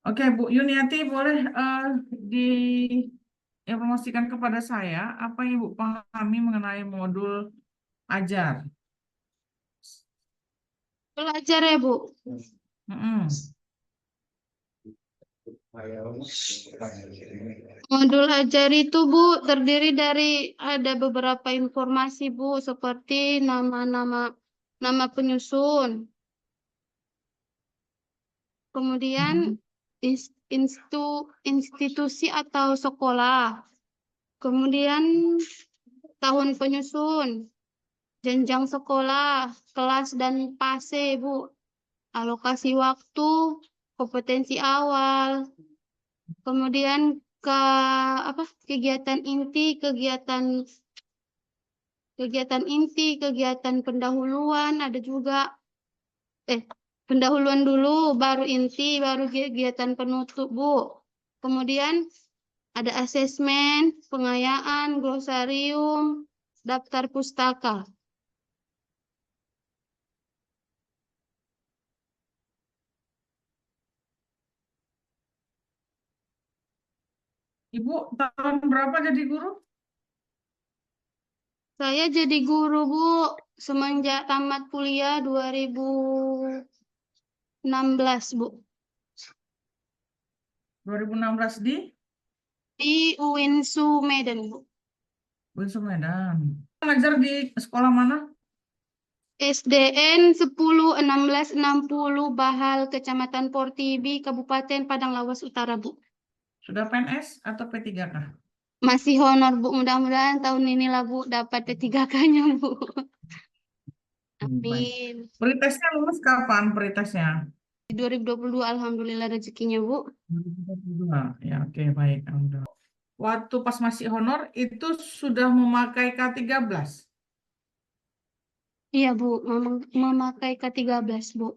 Oke, Bu Yuniati, boleh diinformasikan kepada saya apa yang Ibu pahami mengenai modul ajar? Belajar ya, Bu. Mm-mm. Modul ajar itu, Bu, terdiri dari ada beberapa informasi, Bu, seperti nama penyusun, kemudian Mm-mm. institusi atau sekolah, kemudian tahun penyusun, jenjang sekolah, kelas dan PASE, Bu, alokasi waktu, kompetensi awal, kemudian kegiatan inti, kegiatan pendahuluan ada juga pendahuluan dulu, baru inti, baru kegiatan penutup, Bu. Kemudian ada asesmen, pengayaan, glosarium, daftar pustaka. Ibu tahun berapa jadi guru? Saya jadi guru, Bu, semenjak tamat kuliah 2016, Bu. 2016 di Di UINSU Medan, Bu. Winsum Medan. Ngajar di sekolah mana? SDN 10-16-60 Bahal, Kecamatan Portibi, Kabupaten Padang Lawas Utara, Bu. Sudah PNS atau P3K? Masih honor, Bu. Mudah-mudahan tahun inilah, Bu, dapat P3K-nya, Bu. Baik. Amin. Pretesnya lulus kapan pretesnya? Di 2022, alhamdulillah rezekinya, Bu. 2022. Ya, oke, baik. Alhamdulillah. Waktu pas masih honor itu sudah memakai K13. Iya, Bu. Memakai K13, Bu.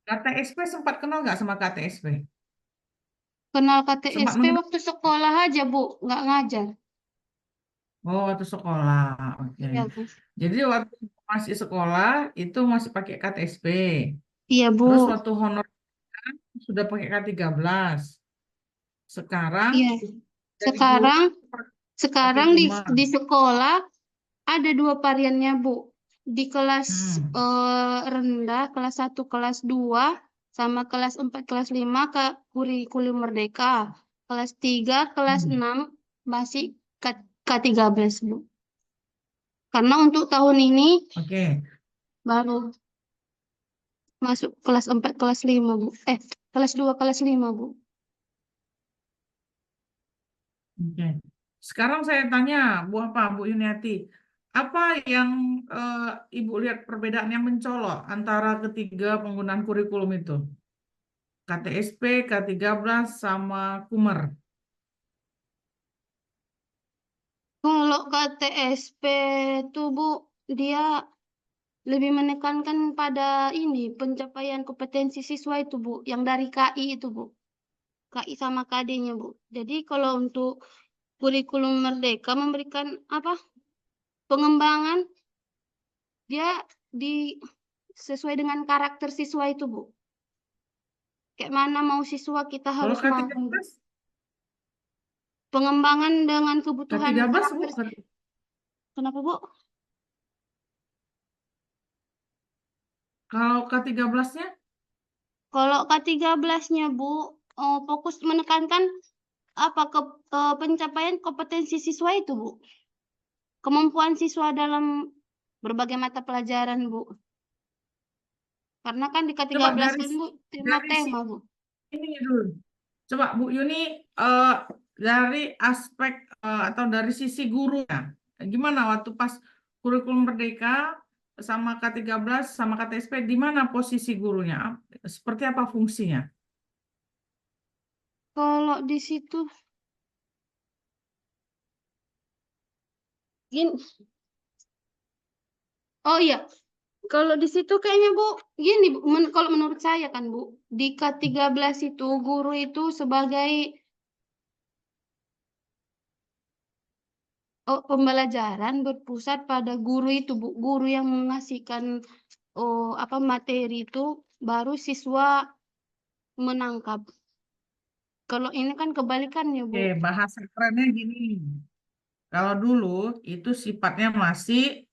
KTSP sempat kenal nggak sama KTSP? Kenal Sempat KTSP mengenal? waktu sekolah aja, Bu. Nggak ngajar. Oh, waktu sekolah. Oke. Iya, Bu. Jadi waktu masih sekolah itu masih pakai KTSP. Iya, Bu. Terus waktu honor sudah pakai K13. Sekarang Iya. dari guru Sekarang, sekarang di, KP5. di sekolah ada dua variannya, Bu. Di kelas Hmm. rendah, kelas 1, kelas 2, sama kelas 4, kelas 5 ke kurikulum merdeka. Kelas 3, kelas Hmm. 6 masih K13, Bu. Karena untuk tahun ini Oke. baru masuk kelas 4, kelas 5, Bu. Kelas 2, kelas 5, Bu. Oke. Sekarang saya tanya, Bu Yuniati, apa yang Ibu lihat perbedaan yang mencolok antara ketiga penggunaan kurikulum itu? KTSP, K13, sama Kumer. Kalau KTSP itu, Bu, dia lebih menekankan pada ini pencapaian kompetensi siswa itu, Bu, yang dari KI itu, Bu. KI sama KD-nya, Bu. Jadi kalau untuk kurikulum merdeka memberikan pengembangan, dia di sesuai dengan karakter siswa itu, Bu. Kayak mana mau siswa kita Kalau harus mau. K13, Pengembangan dengan kebutuhan K13, Bu. karakter. Kenapa, Bu? Kalau K13-nya, Kalau K13-nya, Bu, fokus menekankan pencapaian kompetensi siswa itu, Bu. Kemampuan siswa dalam berbagai mata pelajaran, Bu. Karena kan di coba K13 dari kan, Bu, dari tema-tema, Bu. sini dulu. Coba Bu Yuni, eh, dari aspek atau dari sisi gurunya, gimana waktu pas kurikulum Merdeka sama K13 sama KTSP, di mana posisi gurunya? Seperti apa fungsinya? Kalau di situ, gini, oh iya, kalau di situ kayaknya, Bu, gini, Bu, kalau menurut saya kan, Bu, di K13 itu guru itu sebagai pembelajaran berpusat pada guru itu, Bu. Guru yang mengasihkan materi itu, baru siswa menangkap. Kalau ini kan kebalikannya, Bu. Oke, bahasa kerennya gini. Kalau dulu itu sifatnya masih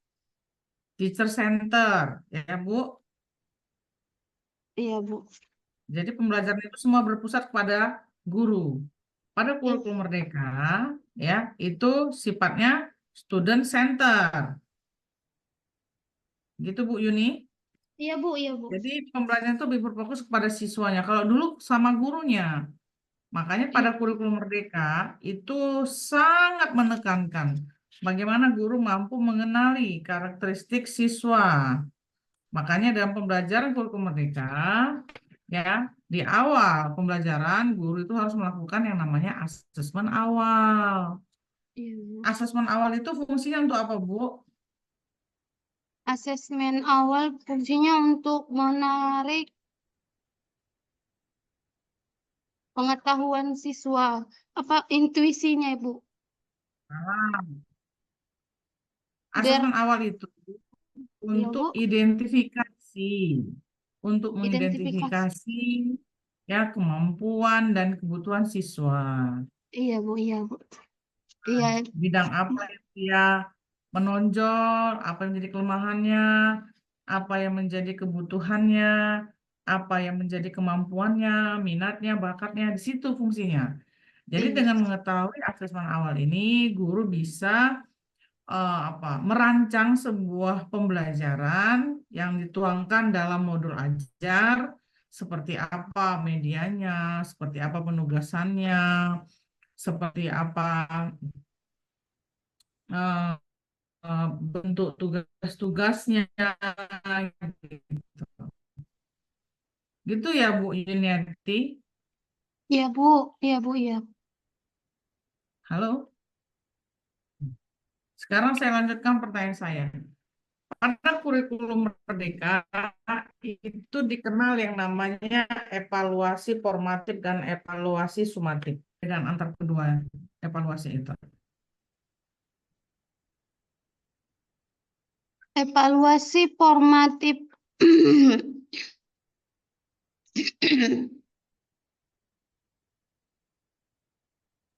teacher center, ya Bu. Iya, Bu. Jadi pembelajaran itu semua berpusat pada guru. Pada Iya, kurikulum Merdeka, ya, itu sifatnya student center. Gitu Bu Yuni. iya, Bu. Iya, Bu. Jadi pembelajaran itu lebih berfokus kepada siswanya. Kalau dulu sama gurunya. Makanya pada Iya, kurikulum Merdeka itu sangat menekankan bagaimana guru mampu mengenali karakteristik siswa. Makanya dalam pembelajaran kurikulum Merdeka, ya, di awal pembelajaran guru itu harus melakukan yang namanya asesmen awal. iya, Bu. Asesmen awal itu fungsinya untuk apa, Bu? Asesmen awal fungsinya untuk menarik pengetahuan siswa. Apa intuisinya, Bu? Nah, Biar, asesmen awal itu ya, untuk Bu, identifikasi, untuk identifikasi. mengidentifikasi ya kemampuan dan kebutuhan siswa. Iya, Bu. Iya, Bu. Iya, Bidang apa yang dia menonjol, apa yang menjadi kelemahannya, apa yang menjadi kebutuhannya, apa yang menjadi kemampuannya, minatnya, bakatnya, di situ fungsinya. Jadi iya, dengan mengetahui asesmen awal ini, guru bisa merancang sebuah pembelajaran yang dituangkan dalam modul ajar, seperti apa medianya, seperti apa penugasannya, seperti apa eh, bentuk tugas-tugasnya, gitu. Gitu ya Bu Yuniarti. iya, Bu. Iya, Bu. Iya. Halo. Sekarang saya lanjutkan pertanyaan saya. Pada kurikulum Merdeka itu dikenal yang namanya evaluasi formatif dan evaluasi sumatif. Dan antar kedua evaluasi itu. Evaluasi formatif.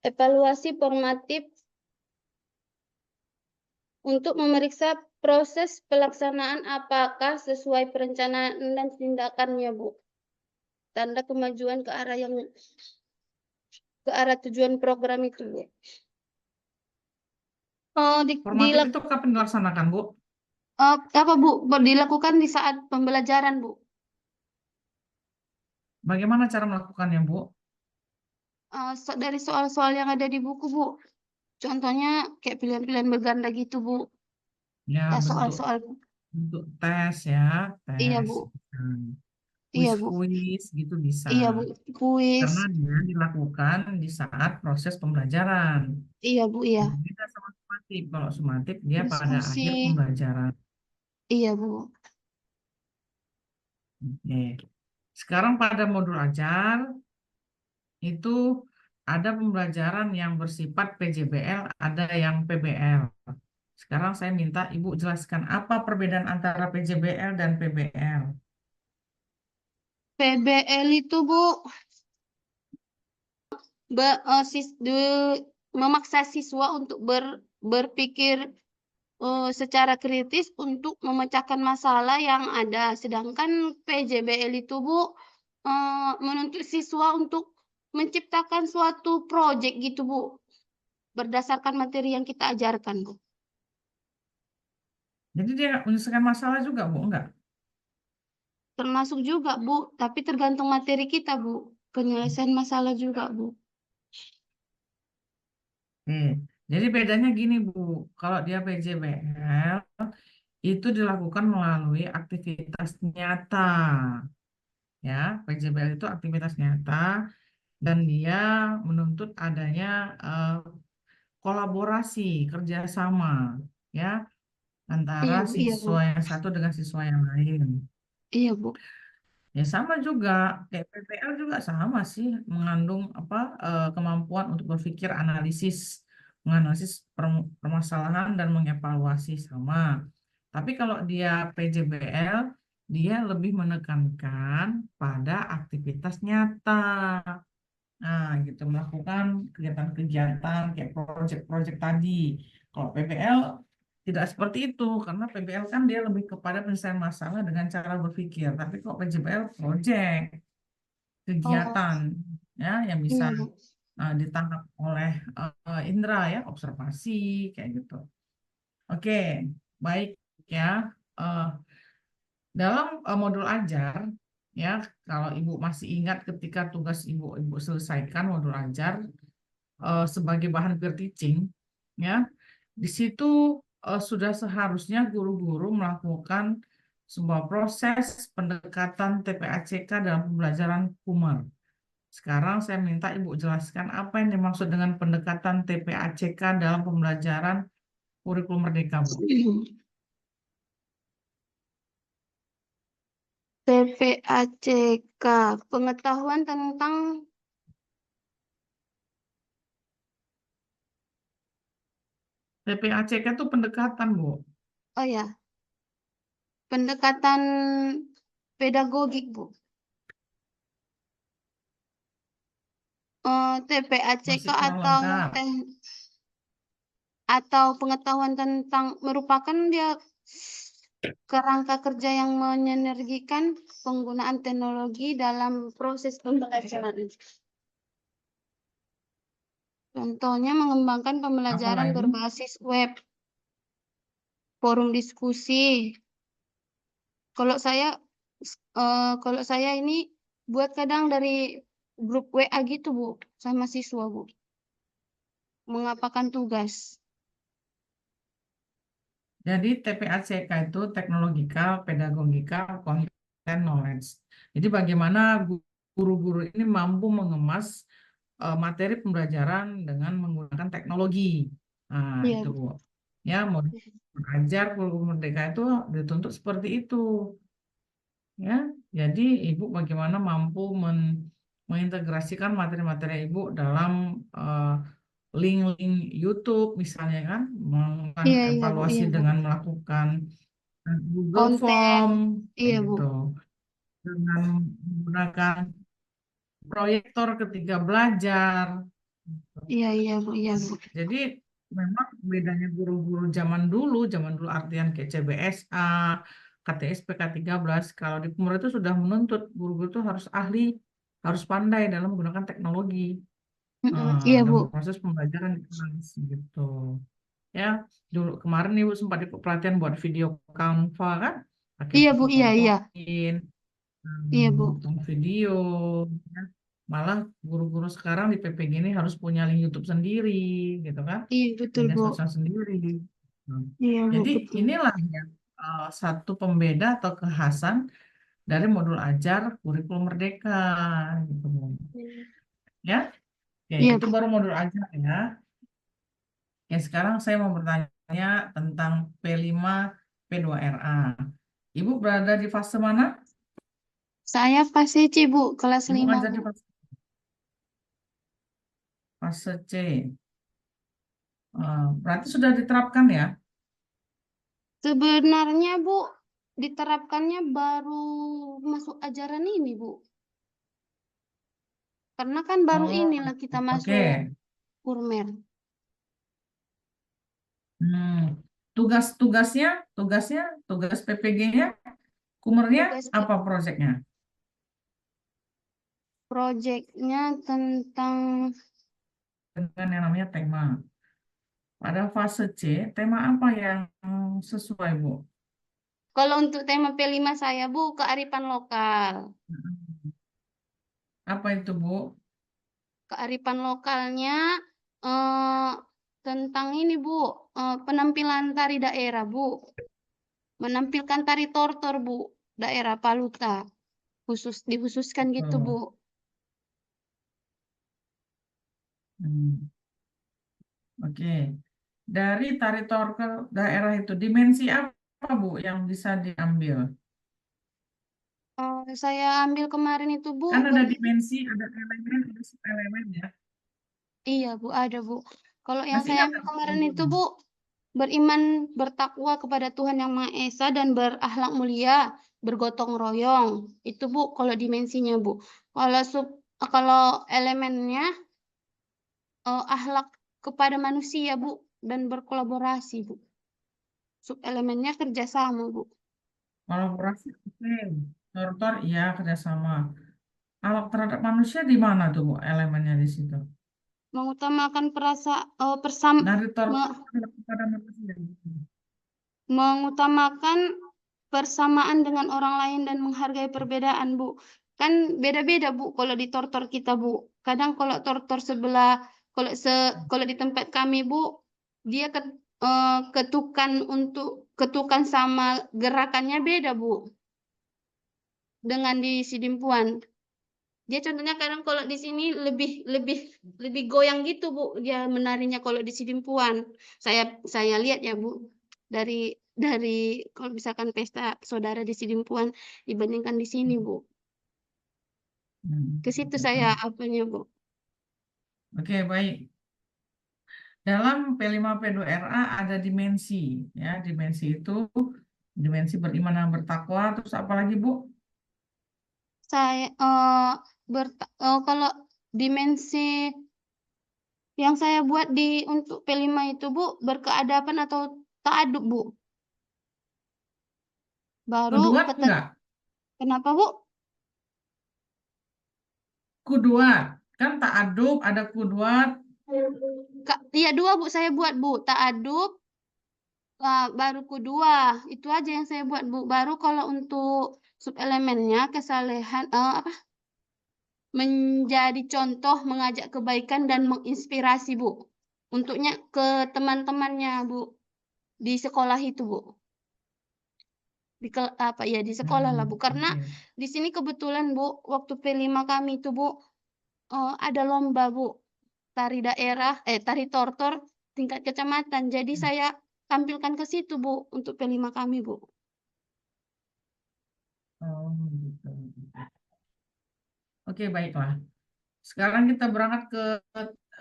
Evaluasi formatif untuk memeriksa proses pelaksanaan apakah sesuai perencanaan dan tindakannya, Bu. Tanda kemajuan ke arah tujuan program itu, Bu. Oh, Formatif itu kapan dilaksanakan, Bu? apa, Bu? Dilakukan di saat pembelajaran, Bu. Bagaimana cara melakukannya, Bu? Dari soal-soal yang ada di buku, Bu. Contohnya kayak pilihan-pilihan berganda gitu, Bu. Ya, Ya, bentuk soal-soal. bentuk tes ya, Iya, tes. Bu. Iya, Bu. Kuis-kuis gitu bisa. Iya, Bu. Kuis. Karena dia dilakukan di saat proses pembelajaran. Iya, Bu. Iya. Beda sama sumatif. Kalau sumatif dia pada Diskusi. akhir pembelajaran. Iya, Bu. Oke. Sekarang pada modul ajar itu ada pembelajaran yang bersifat PJBL, ada yang PBL. Sekarang saya minta Ibu jelaskan apa perbedaan antara PJBL dan PBL. PBL itu, Bu, memaksa siswa untuk berpikir secara kritis untuk memecahkan masalah yang ada. Sedangkan PJBL itu, Bu, menuntut siswa untuk menciptakan suatu proyek gitu, Bu, berdasarkan materi yang kita ajarkan, Bu. Jadi dia menyelesaikan masalah juga, Bu? Enggak? Termasuk juga, Bu, tapi tergantung materi kita, Bu. Penyelesaian masalah juga, Bu. Oke. Jadi bedanya gini, Bu. Kalau dia PJBL, itu dilakukan melalui aktivitas nyata. Ya, PJBL itu aktivitas nyata dan dia menuntut adanya eh, kolaborasi, kerjasama, ya, antara Iya, Bu. Iya, Bu. siswa yang satu dengan siswa yang lain. Iya, Bu. Ya sama juga, kayak PPL juga sama sih, mengandung kemampuan untuk berpikir analisis, menganalisis permasalahan dan mengevaluasi sama. Tapi kalau dia PJBL dia lebih menekankan pada aktivitas nyata. Nah, gitu melakukan kegiatan-kegiatan kayak proyek-proyek tadi. Kalau PBL tidak seperti itu, karena PBL kan dia lebih kepada penyelesaian masalah dengan cara berpikir. Tapi kalau PJBL proyek, Oh, kegiatan, ya yang bisa iya, Bu. ditangkap oleh indera ya, observasi kayak gitu. Oke, baik ya. Eh, dalam modul ajar, ya kalau Ibu masih ingat ketika tugas Ibu selesaikan modul ajar sebagai bahan peer teaching, ya di situ sudah seharusnya guru-guru melakukan sebuah proses pendekatan TPACK dalam pembelajaran Kumar. Sekarang saya minta Ibu jelaskan apa yang dimaksud dengan pendekatan TPACK dalam pembelajaran kurikulum Merdeka, Bu. TPACK, pengetahuan tentang, TPACK itu pendekatan, Bu. oh ya, pendekatan pedagogik, Bu. TPACK Masih kurang lengkap. atau pengetahuan tentang merupakan dia kerangka kerja yang menyenergikan penggunaan teknologi dalam proses pembelajaran. Contohnya mengembangkan Apa pembelajaran lagi? berbasis web, forum diskusi. Kalau saya kalau saya ini buat kadang dari grup WA gitu, Bu, sama siswa, Bu. Mengapakan tugas. Jadi TPACK itu Technological, Pedagogical, Content Knowledge. Jadi bagaimana guru-guru ini mampu mengemas materi pembelajaran dengan menggunakan teknologi. Nah, Iya, itu Bu. Bu. Ya, mau belajar kurikulum Merdeka itu dituntut seperti itu. Ya, jadi Ibu bagaimana mampu mengintegrasikan materi-materi Ibu dalam link-link YouTube misalnya kan, melakukan Iya, iya, Bu. evaluasi Iya, Bu. dengan melakukan Google Konten. Form kayak Iya, Bu. gitu, dengan menggunakan proyektor ketika belajar. Iya, iya, Bu. Iya, Bu. Jadi memang bedanya guru-guru zaman dulu artian kayak CBSA, KTSP K13, kalau di Pemur itu sudah menuntut guru-guru itu harus ahli, harus pandai dalam menggunakan teknologi Iya, Bu. dalam proses pembelajaran di kelas gitu. Ya, dulu kemarin Ibu sempat ikut pelatihan buat video Canva kan, pakai Iya, Bu. buku Iya, iya. PowerPoint, Iya, Bu. nonton video, ya. Malah guru-guru sekarang di PPG ini harus punya link YouTube sendiri, gitu kan, Iya, betul, media Bu. sosial sendiri. Nah, Iya, Bu. jadi Betul. inilah yang satu pembeda atau kekhasan dari modul ajar kurikulum Merdeka, gitu. Ya, ya Iya, itu Bu. baru modul ajar ya. Ya, sekarang saya mau bertanya tentang P5, P2RA. Ibu berada di fase mana? Saya pasti C, Bu. Kelas Ibu 5, ngajar Bu. di fase C. Berarti sudah diterapkan ya? Sebenarnya, Bu, diterapkannya baru masuk ajaran ini, Bu. Karena kan baru Oh, inilah kita oke. masuk Kurmer. Hmm. Tugas-tugasnya, tugas PPG-nya, kumernya Tugas apa proyeknya? proyeknya tentang, Dengan yang namanya tema. Pada fase C, tema apa yang sesuai, Bu? kalau untuk tema P5 saya, Bu, kearifan lokal. Apa itu, Bu? Kearifan lokalnya eh, tentang ini, Bu, penampilan tari daerah, Bu. Menampilkan tari tortor, Bu, daerah Paluta. Dikhususkan gitu, Bu. Oh. Hmm. Oke. Dari tari torkel daerah itu, dimensi apa, Bu, yang bisa diambil? Saya ambil kemarin itu, Bu, Kan ada dimensi, ada elemen, ada subelemen ya. iya, Bu, ada, Bu. Kalau yang Masih saya ingat ambil nggak kemarin itu, modulnya? Bu, beriman bertakwa kepada Tuhan Yang Maha Esa dan berakhlak mulia bergotong royong. Itu Bu, kalau dimensinya Bu. Kalau elemennya akhlak kepada manusia Bu dan berkolaborasi Bu. Subelemennya kerjasama Bu. Kolaborasi, oke. Tortor, iya kerjasama. Kalau terhadap manusia di mana tuh Bu, elemennya di situ? Mengutamakan persam Dari tortor me- kepada manusia. mengutamakan persamaan dengan orang lain dan menghargai perbedaan, Bu. Kan beda-beda, Bu, kalau di tortor kita, Bu. Kadang kalau tortor sebelah, kalau di tempat kami, Bu, dia ketukan sama gerakannya beda, Bu, dengan di Sidimpuan. Dia contohnya kadang kalau di sini lebih lebih lebih goyang gitu, Bu. Dia menarinya kalau di Sidimpuan. Saya lihat ya, Bu. Dari kalau misalkan pesta saudara di Sidimpuan dibandingkan di sini, Bu. Ke situ saya apanya, Bu. Oke, baik. Dalam P5P2RA ada dimensi, ya. Dimensi itu dimensi beriman dan bertakwa. Terus apa lagi, Bu? Saya kalau dimensi yang saya buat untuk P5 itu, Bu, berkeadaban atau ta'adub, Bu. Baru Kuduat enggak? kenapa, Bu? Kuduat. Kan ta'adub, ada kuduat. Iya dua Bu saya buat Bu, ta'adub baru kedua. Itu aja yang saya buat Bu. Baru kalau untuk subelemennya kesalehan apa? Menjadi contoh, mengajak kebaikan dan menginspirasi Bu. Untuknya ke teman-temannya Bu di sekolah itu Bu. Di sekolah lah Bu. Karena Oke. di sini kebetulan Bu, waktu P5 kami itu Bu ada lomba Bu. Tari tortor tingkat kecamatan. Jadi saya tampilkan ke situ, Bu, untuk P5 kami, Bu. Oh, gitu. Oke, baiklah. Sekarang kita berangkat ke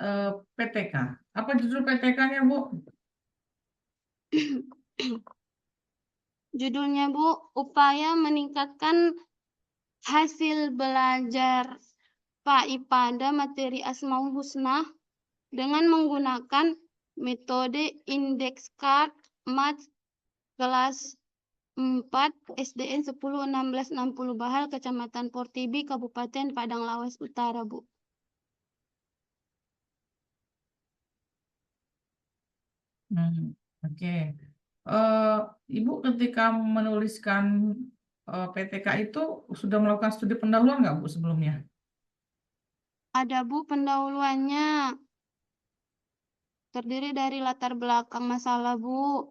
eh, PTK. Apa judul PTK-nya, Bu? Judulnya, Bu, upaya meningkatkan hasil belajar PAI pada materi Asmaul Husna dengan menggunakan metode index card math kelas 4 SDN 10 16 60 Bahal, Kecamatan Portibi, Kabupaten Padang Lawas Utara, Bu. Hmm, oke. Eh, Ibu ketika menuliskan PTK itu sudah melakukan studi pendahuluan nggak, Bu, sebelumnya? Ada, Bu, pendahuluannya. Terdiri dari latar belakang masalah, Bu,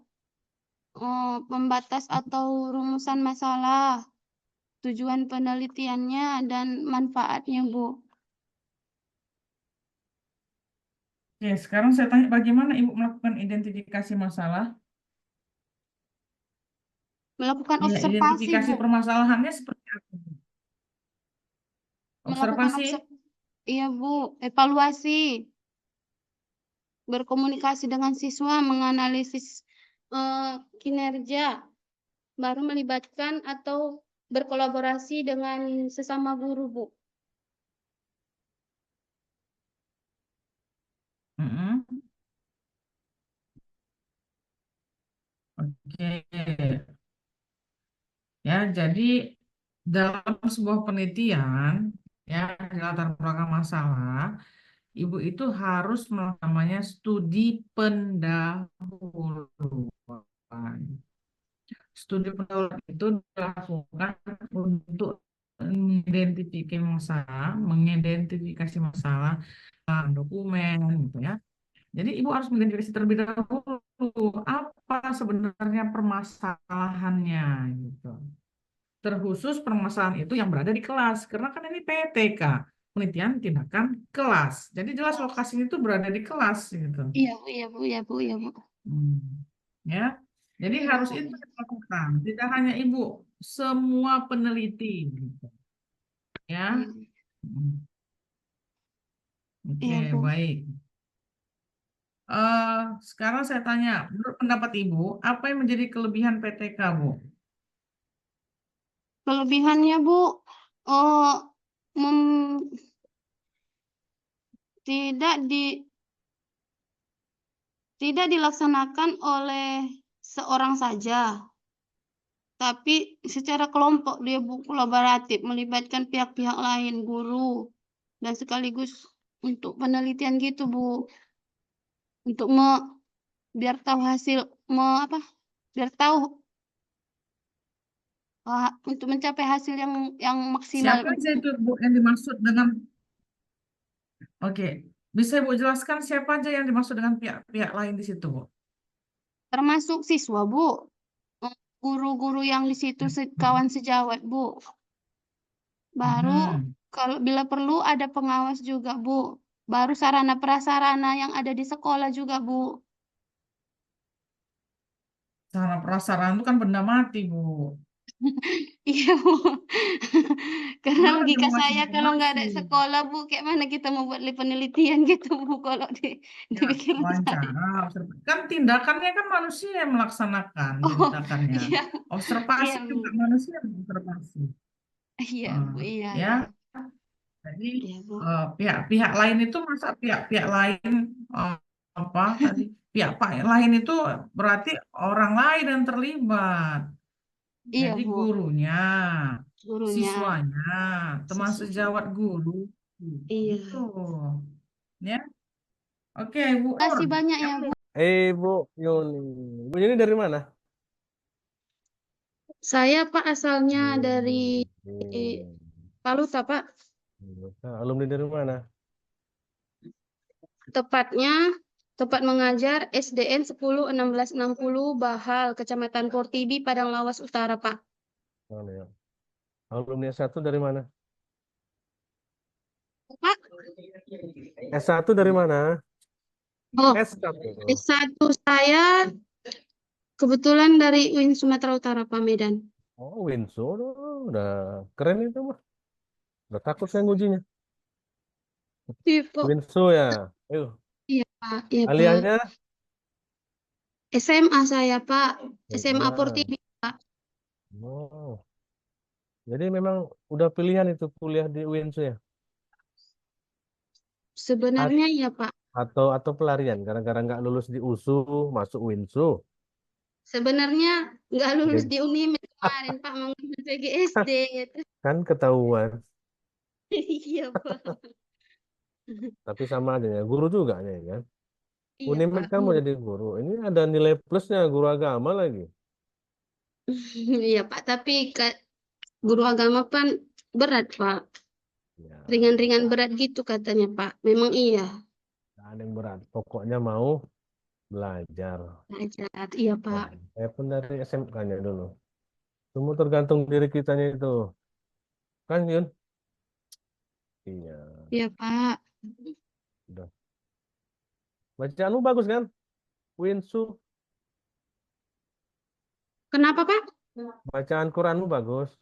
pembatas atau rumusan masalah, tujuan penelitiannya, dan manfaatnya, Bu. Oke, sekarang saya tanya bagaimana Ibu melakukan identifikasi masalah? Melakukan Ya, observasi, identifikasi Bu. permasalahannya seperti apa, Bu? Melakukan Observasi? iya, Bu. Evaluasi, berkomunikasi dengan siswa, menganalisis kinerja, baru melibatkan atau berkolaborasi dengan sesama guru, Bu. Mm-mm. Oke. Ya, jadi dalam sebuah penelitian, ya, di latar belakang masalah, Ibu itu harus melakukan namanya studi pendahuluan. Studi pendahuluan itu dilakukan untuk mengidentifikasi masalah dokumen, gitu ya. Jadi Ibu harus mengidentifikasi terlebih dahulu apa sebenarnya permasalahannya, gitu. Terkhusus permasalahan itu yang berada di kelas, karena kan ini PTK, penelitian tindakan kelas. Jadi jelas lokasinya itu berada di kelas, gitu. Iya, Bu, iya, Bu, iya, Bu, iya, Bu. Hmm. Ya, jadi Iya, harus Bu. itu dilakukan. Tidak hanya ibu, semua peneliti, gitu. Iya, Ya, Hmm. Oke, iya, Bu. baik. Eh, Sekarang saya tanya, menurut pendapat ibu, apa yang menjadi kelebihan PTK, Bu? Kelebihannya, Bu, oh, mem- tidak tidak dilaksanakan oleh seorang saja, tapi secara kelompok dia, Bu, kolaboratif, melibatkan pihak-pihak lain, guru, dan sekaligus untuk penelitian gitu, Bu, untuk biar tahu hasil, apa, biar tahu untuk mencapai hasil yang maksimal. Siapa aja itu Bu yang dimaksud dengan oke, bisa Ibu jelaskan siapa aja yang dimaksud dengan pihak-pihak lain di situ, Bu? Termasuk siswa, Bu. Guru-guru yang di situ kawan sejawat, Bu. Baru Hmm, kalau bila perlu ada pengawas juga, Bu. Baru sarana prasarana yang ada di sekolah juga, Bu. sarana prasarana itu kan benda mati, Bu. Iya, Bu. Karena Gimana dia logika mau ngasih saya kalau nggak informasi? ada sekolah, Bu, kayak mana kita mau buat penelitian gitu, Bu, kalau Ya, dibikin saya. wawancara, observasi. Kan tindakannya kan manusia yang melaksanakan Oh, tindakannya. iya, iya, Observasi juga Bu. manusia yang observasi. Iya, Eh, Bu. Iya, ya, iya. jadi Iya, Bu. pihak-pihak lain itu masa pihak-pihak lain eh, apa tadi? Pihak lain itu berarti orang lain yang terlibat. Iya, Jadi Bu. gurunya, Gurunya, siswanya, teman siswanya. sejawat guru, Iya. gitu. Ya, oke, Bu Terima Nur. kasih banyak ya, Yang Bu. Bu Yuni. Bu Yuni dari mana? Saya, Pak, asalnya dari Hmm. Paluta, Pak. Nah, alumni dari mana? Tepatnya tempat mengajar SDN 10 1660 Bahal, Kecamatan Portibi, Padang Lawas Utara, Pak. Mana ya? Alumni S1 dari mana? Pak, S1 dari mana? oh, S1. S1 saya kebetulan dari UIN Sumatera Utara, Pak, Medan. Oh, Winsu. Udah keren itu mah. Udah takut saya ngujinya. Tipe. Winsu ya. Ayo, Iya, Pak. Iya, Pak. aliannya SMA saya, Pak. SMA SMA. Portibi, Pak. Oh, jadi memang udah pilihan itu kuliah di Winsu ya? A- Sebenarnya ya, Pak. atau pelarian gara-gara nggak lulus di USU masuk Winsu. Sebenarnya nggak lulus Jadi di UNIMED kemarin, Pak, mau ngambil PGSD gitu. kan ketahuan. Iya, Pak. Tapi sama aja ya, guru juga nih kan. Iya, Unimed Pak. kan mau jadi guru. Ini ada nilai plusnya guru agama lagi. Iya, Pak. Tapi guru agama kan berat, Pak. Ya, Ringan-ringan berat gitu katanya, Pak. Memang iya. nggak ada yang berat. Pokoknya mau belajar. Belajar. Iya, Oh, Pak. saya pun dari SMK-nya dulu. Semua tergantung diri kitanya itu. Kan Yun? Iya. Iya, Pak. Udah. Bacaanmu bagus kan? Winsu. Kenapa, Pak? Bacaan Quranmu bagus.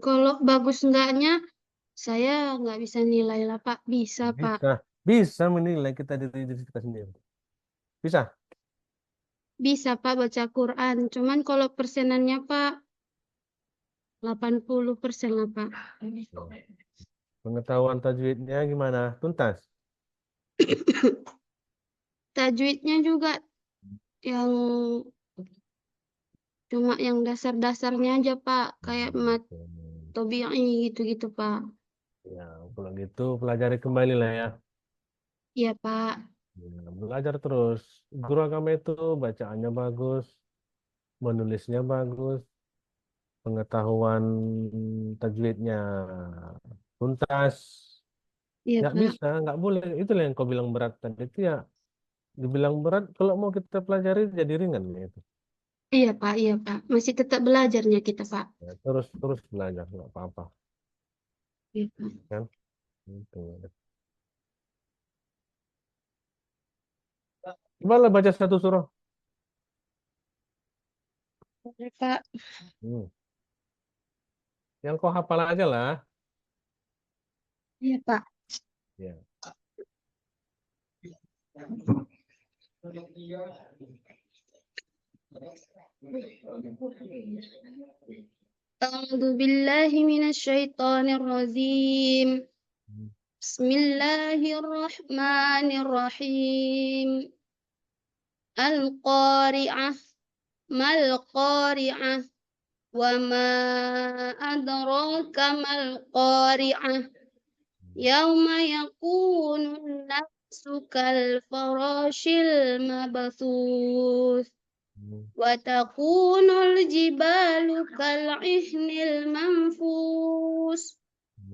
Kalau bagus enggaknya, saya nggak bisa nilai lah, Pak. Bisa, Pak. Bisa. Bisa menilai kita diri kita sendiri. Bisa. Bisa, Pak, baca Quran. Cuman kalau persenannya, Pak, 80% lah, Pak. Ya. Pengetahuan tajwidnya gimana? Tuntas. Tajwidnya juga yang cuma yang dasar-dasarnya aja, Pak. Kayak mat Hmm. tobi'i gitu-gitu, Pak. Ya, kalau gitu pelajari kembali lah ya. Iya, Pak. Ya, belajar terus. Guru agama itu bacaannya bagus, menulisnya bagus, pengetahuan tajwidnya tuntas. Iya, Nggak Pak. bisa, nggak boleh. Itulah yang kau bilang berat tadi itu ya. Dibilang berat, kalau mau kita pelajari jadi ringan gitu. Iya, Pak. Iya, Pak. Masih tetap belajarnya kita, Pak. Ya, terus terus belajar nggak apa-apa Iya, Pak. kan. Gitu. Coba baca satu surah. Iya, Pak. Hmm. Yang kau hafal aja lah. Iya, Pak. Ya. A'udzu billahi minasyaitonir rajim. Bismillahirrahmanirrahim. Al-qari'ah, mal qari'ah, wa ma adraka mal qari'ah. Yauma yakunun nasu kal farashil mabthuth. Wa takunul jibalu kal ihnil manfus.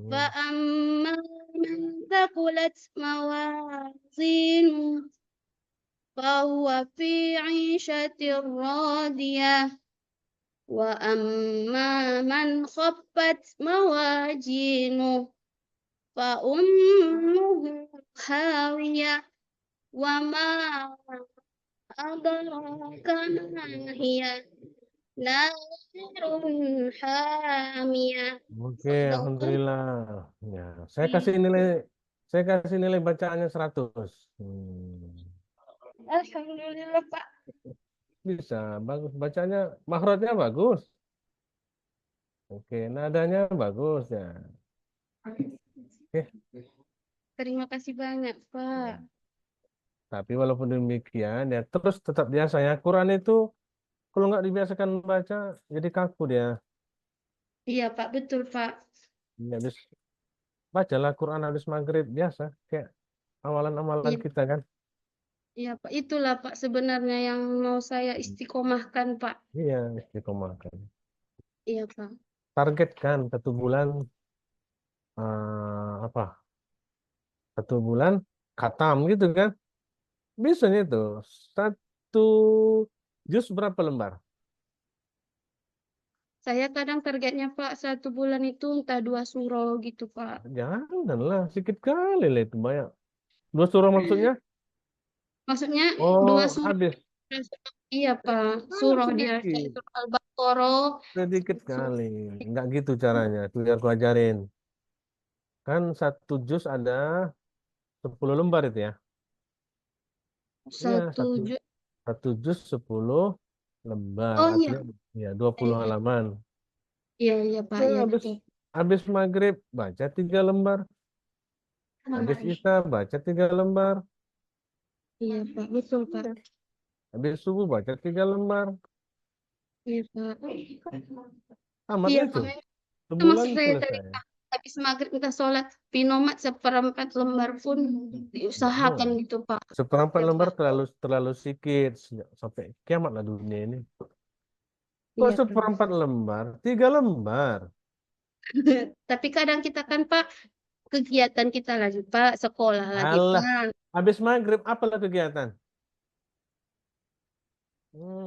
Fa amma man thaqulat mawazinu fa huwa fi 'ishatir radiyah. Wa amma man khaffat mawazinuhu fa ummuhu hawiyah. Wa ma adraka ma hiya narun hamiyah. Oke, alhamdulillah. Ya, saya kasih nilai bacaannya 100. Alhamdulillah, Pak. Bisa, bagus bacanya, mahrotnya bagus. Oke, nadanya bagus ya. Oke, Terima kasih banyak, Pak. tapi walaupun demikian ya terus tetap biasa ya. Quran itu kalau nggak dibiasakan baca jadi kaku dia. Iya, Pak, betul, Pak. Ya, habis bacalah Quran habis maghrib biasa kayak amalan-amalan Iya, kita kan. iya, Pak. Itulah, Pak, sebenarnya yang mau saya istiqomahkan, Pak. Iya, istiqomahkan. Iya, Pak. Target kan 1 bulan apa? 1 bulan khatam gitu kan. Biasanya itu 1 juz berapa lembar? Saya kadang targetnya, Pak, 1 bulan itu entah 2 surah gitu, Pak. Janganlah, sedikit kali lah itu banyak. 2 surah maksudnya? Maksudnya 2 Oh, surah. habis. Iya, Pak. Surah dia kayak Sedikit. surah Al-Baqarah. Sedikit Surah kali. Enggak gitu caranya. Tuh biar aku ajarin. Kan 1 juz ada 10 lembar itu ya. Iya, satu satu, ju- 1 juz 10 lembar. Oh iya, Artinya ya 20 iya, halaman. iya, iya, Pak. Ya, Iya, habis, betul. habis maghrib baca 3 lembar. Habis isya baca 3 lembar. Iya, Pak. Betul, Pak. Habis subuh baca 3 lembar. Iya, Pak. Tamat Iya, itu. Pak. Itu Sebulan maksud saya tadi, selesai. Pak. Habis maghrib kita sholat pinomat 1/4 lembar pun diusahakan Jangan. gitu, Pak. Seperempat Ya, lembar Pak. terlalu sedikit sampai kiamat lah dunia ini. Kok Iya, Pak. 1/4 lembar? 3 lembar. Tapi kadang kita kan, Pak, kegiatan kita lagi, Pak. Sekolah lagi, Alah, Pak. habis maghrib apalah kegiatan?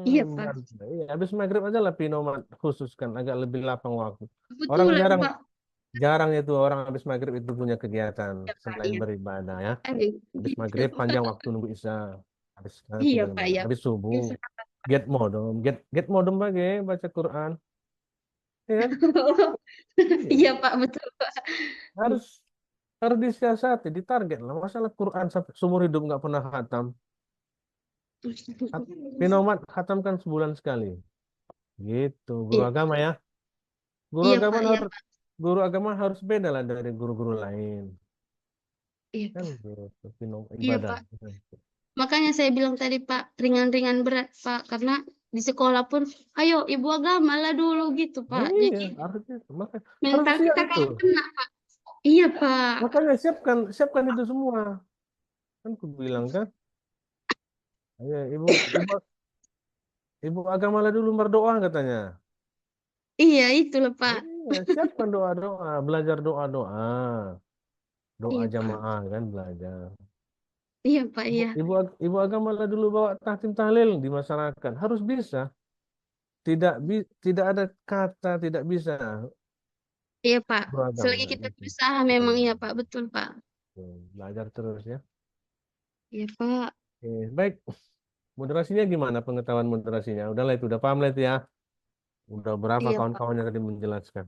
Iya, Pak. Iya, habis maghrib aja lah pinomat khususkan agak lebih lapang waktu. Orang Betul, jarang Pak. jarang itu orang habis maghrib itu punya kegiatan Iya, Pak. selain Iya. beribadah ya. Aduh, Habis gitu. maghrib panjang waktu nunggu isya. Habis sekarang Iya, 3 lembar. Pak. Iya. Habis subuh Iya, get modem bagai baca Quran. Ya kan? Iya, Iya. Pak. Betul, Pak. Harus harus disiasati, ditarget lah. Masalah Quran sampai seumur hidup nggak pernah khatam. Pinomat khatam kan sebulan sekali. Gitu, guru Iya, agama ya. Guru iya, agama Pak. Iya, harus Pak. guru agama harus beda lah dari guru-guru lain. Iya, Kan Pak. gitu, Iya, ibadah. Pak. Makanya saya bilang tadi, Pak, ringan-ringan berat, Pak. Karena di sekolah pun, ayo ibu agama lah dulu gitu, Pak. Iya, Jadi harusnya harus mental siap kita itu. kayak kena, Pak. Iya, Pak. Makanya siapkan itu semua. Kan aku bilang kan, ayo ibu agama lah dulu berdoa katanya. Iya, itulah, Pak. Iya, siapkan doa-doa, belajar doa-doa. Doa Iya, Pak. jamaah kan belajar. Iya, Pak. Ibu, Iya. ibu, ibu agama lah dulu bawa tahtim tahlil di masyarakat. Harus bisa. Tidak ada kata tidak bisa Iya, Pak. beragama Selagi nggak kita bisa. berusaha memang, Iya. iya, Pak. Betul, Pak. Belajar terus ya. Iya, Pak. Oke, baik. Moderasinya gimana pengetahuan moderasinya? Udahlah itu udah paham lah itu ya. Udah berapa Iya, Pak. kawan-kawannya tadi menjelaskan.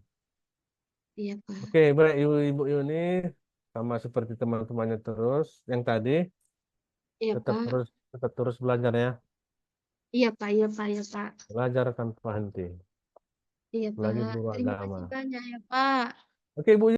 Iya, Pak. Oke, baik Ibu Yuni sama seperti teman-temannya terus yang tadi Iya, Pak. tetap terus belajar ya. Iya, Pak, iya, Pak, iya, Pak. Belajar tanpa henti. Iya, Lagi Pak. guru Terima agama. kasih banyak ya, Pak. Oke, Bu.